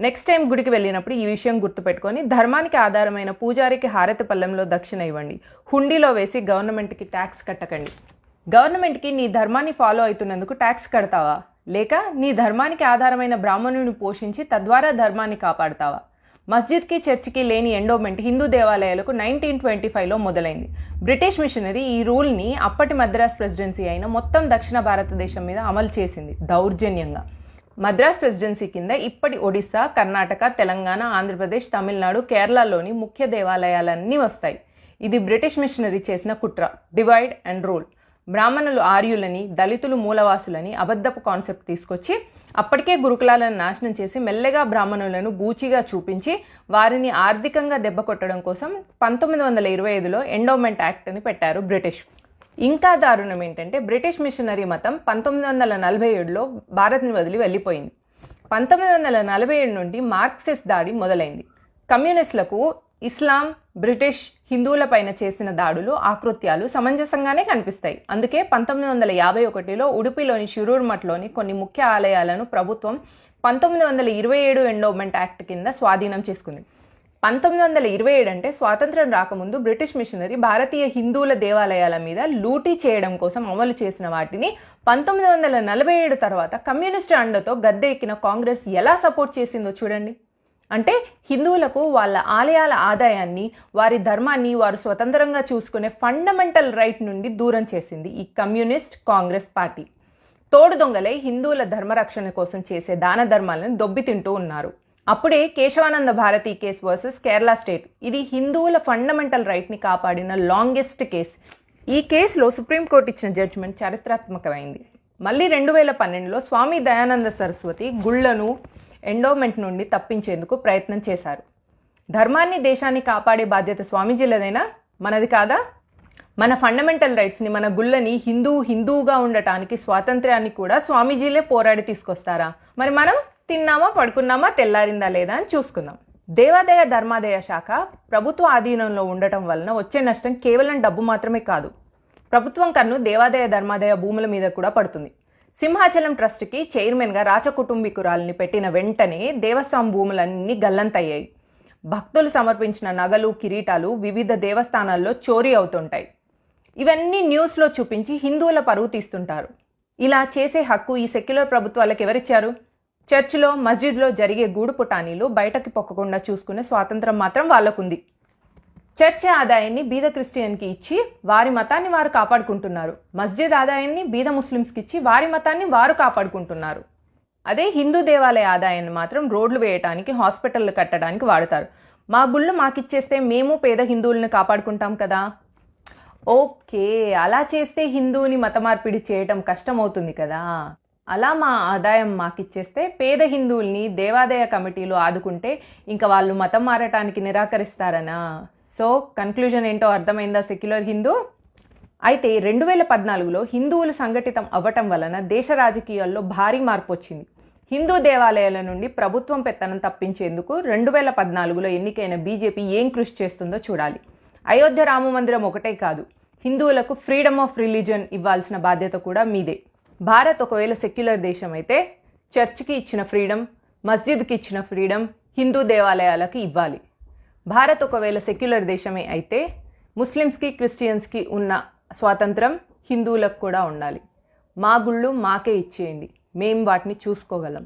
Next time గుడికి వెళ్ళినప్పుడు ఈ విషయం గుర్తుపెట్టుకొని ధర్మానికి ఆధారమైన పూజారికి హారతి పళ్ళెంలో దక్షిణ ఇవ్వండి. హుండీలో వేసి గవర్నమెంట్కి ట్యాక్స్ కట్టకండి. గవర్నమెంట్కి నీ ధర్మాన్ని ఫాలో అవుతున్నందుకు ట్యాక్స్ కడతావా, లేక నీ ధర్మానికి ఆధారమైన బ్రాహ్మణుని పోషించి తద్వారా ధర్మాన్ని కాపాడుతావా? మస్జిద్కి చర్చికి లేని ఎండోమెంట్ హిందూ దేవాలయాలకు 1925లో మొదలైంది. బ్రిటిష్ మిషనరీ ఈ రూల్ని అప్పటి మద్రాస్ ప్రెసిడెన్సీ అయిన మొత్తం దక్షిణ భారతదేశం మీద అమలు చేసింది దౌర్జన్యంగా. మద్రాస్ ప్రెసిడెన్సీ కింద ఇప్పటి ఒడిశా, కర్ణాటక, తెలంగాణ, ఆంధ్రప్రదేశ్, తమిళనాడు, కేరళలోని ముఖ్య దేవాలయాలన్నీ వస్తాయి. ఇది బ్రిటిష్ మిషనరీ చేసిన కుట్ర, డివైడ్ అండ్ రూల్. బ్రాహ్మణులు ఆర్యులని, దళితులు మూలవాసులని అబద్ధపు కాన్సెప్ట్ తీసుకొచ్చి అప్పటికే గురుకులాలను నాశనం చేసి మెల్లగా బ్రాహ్మణులను బూచిగా చూపించి వారిని ఆర్థికంగా దెబ్బ కొట్టడం కోసం 1925లో ఎండోమెంట్ యాక్ట్ అని పెట్టారు బ్రిటిష్. ఇంకా దారుణం ఏంటంటే బ్రిటిష్ మిషనరీ మతం 1947లో భారత్ని వదిలి వెళ్ళిపోయింది. 1947 నుండి మార్క్సిస్ట్ దాడి మొదలైంది. కమ్యూనిస్టులకు ఇస్లాం, బ్రిటిష్, హిందువులపైన చేసిన దాడులు, ఆకృత్యాలు సమంజసంగానే కనిపిస్తాయి. అందుకే 1951లో ఉడుపిలోని షిరూర్ మఠ్లోని కొన్ని ముఖ్య ఆలయాలను ప్రభుత్వం 1927 ఎండోమెంట్ యాక్ట్ కింద స్వాధీనం చేసుకుంది. 1927 అంటే స్వాతంత్రం రాకముందు బ్రిటిష్ మిషనరీ భారతీయ హిందువుల దేవాలయాల మీద లూటీ చేయడం కోసం అమలు చేసిన వాటిని 1947 తర్వాత కమ్యూనిస్టు అండతో గద్దె ఎక్కిన కాంగ్రెస్ ఎలా సపోర్ట్ చేసిందో చూడండి. అంటే హిందువులకు వాళ్ళ ఆలయాల ఆదాయాన్ని, వారి ధర్మాన్ని వారు స్వతంత్రంగా చూసుకునే ఫండమెంటల్ రైట్ నుండి దూరం చేసింది ఈ కమ్యూనిస్ట్ కాంగ్రెస్ పార్టీ. తోడు దొంగలై హిందువుల ధర్మరక్షణ కోసం చేసే దాన ధర్మాలను దొబ్బితింటూ ఉన్నారు. అప్పుడే Kesavananda Bharati case versus Kerala state. ఇది హిందువుల ఫండమెంటల్ రైట్ని కాపాడిన లాంగెస్ట్ కేస్. ఈ కేసులో సుప్రీంకోర్టు ఇచ్చిన జడ్జిమెంట్ చారిత్రాత్మకమైంది. మళ్ళీ 2012లో స్వామి దయానంద సరస్వతి గుళ్లను ఎండోమెంట్ నుండి తప్పించేందుకు ప్రయత్నం చేశారు. ధర్మాన్ని, దేశాన్ని కాపాడే బాధ్యత స్వామీజీలదైనా మనది కాదా? మన ఫండమెంటల్ రైట్స్ని, మన గుళ్ళని హిందువుగా ఉండటానికి స్వాతంత్ర్యాన్ని కూడా స్వామీజీలే పోరాడి తీసుకొస్తారా? మరి మనం తిన్నామా, పడుకున్నామా, తెల్లారిందా లేదా అని చూసుకుందాం. దేవాదాయ ధర్మాదాయ శాఖ ప్రభుత్వ ఆధీనంలో ఉండటం వలన వచ్చే నష్టం కేవలం డబ్బు మాత్రమే కాదు. ప్రభుత్వం కన్ను దేవాదాయ ధర్మాదాయ భూముల మీద కూడా పడుతుంది. సింహాచలం ట్రస్ట్కి చైర్మన్గా రాచకుటుంబీకురాలని పెట్టిన వెంటనే దేవస్వామి భూములన్నీ గల్లంతయ్యాయి. భక్తులు సమర్పించిన నగలు, కిరీటాలు వివిధ దేవస్థానాల్లో చోరీ అవుతుంటాయి. ఇవన్నీ న్యూస్లో చూపించి హిందువుల పరువు తీస్తుంటారు. ఇలా చేసే హక్కు ఈ సెక్యులర్ ప్రభుత్వాలకు ఎవరిచ్చారు? చర్చిలో, మస్జిద్లో జరిగే గూడు పుటానీలు బయటకి పొక్కకుండా చూసుకునే స్వాతంత్రం మాత్రం వాళ్ళకుంది. చర్చి ఆదాయాన్ని బీద క్రిస్టియన్కి ఇచ్చి వారి మతాన్ని వారు కాపాడుకుంటున్నారు. మస్జిద్ ఆదాయాన్ని బీద ముస్లిమ్స్కి ఇచ్చి వారి మతాన్ని వారు కాపాడుకుంటున్నారు. అదే హిందూ దేవాలయ ఆదాయాన్ని మాత్రం రోడ్లు వేయటానికి, హాస్పిటళ్ళు కట్టడానికి వాడతారు. మా గుళ్ళు మాకిచ్చేస్తే మేము పేద హిందువులను కాపాడుకుంటాం కదా. ఓకే, అలా చేస్తే హిందువుని మత మార్పిడి చేయటం కష్టమవుతుంది కదా. అలా మా ఆదాయం మాకిచ్చేస్తే పేద హిందువుల్ని దేవాదాయ కమిటీలు ఆదుకుంటే ఇంకా వాళ్ళు మతం మారటానికి నిరాకరిస్తారనా? సో కన్క్లూజన్ ఏంటో అర్థమైందా సెక్యులర్ హిందూ? అయితే 2014లో హిందువులు సంఘటితం అవ్వటం వలన దేశ రాజకీయాల్లో భారీ మార్పు వచ్చింది. హిందూ దేవాలయాల నుండి ప్రభుత్వం పెత్తనం తప్పించేందుకు 2014లో ఎన్నికైన బీజేపీ ఏం కృషి చేస్తుందో చూడాలి. అయోధ్య రామ మందిరం ఒకటే కాదు, హిందువులకు ఫ్రీడమ్ ఆఫ్ రిలీజన్ ఇవ్వాల్సిన బాధ్యత కూడా మీదే. భారత్ ఒకవేళ సెక్యులర్ దేశం అయితే చర్చికి ఇచ్చిన ఫ్రీడమ్, మస్జిద్కి ఇచ్చిన ఫ్రీడమ్ హిందూ దేవాలయాలకి ఇవ్వాలి. భారత్ ఒకవేళ సెక్యులర్ దేశమే అయితే ముస్లిమ్స్కి, క్రిస్టియన్స్కి ఉన్న స్వాతంత్రం హిందువులకు కూడా ఉండాలి. మా గుళ్ళు మాకే ఇచ్చేయండి, మేం వాటిని చూసుకోగలం.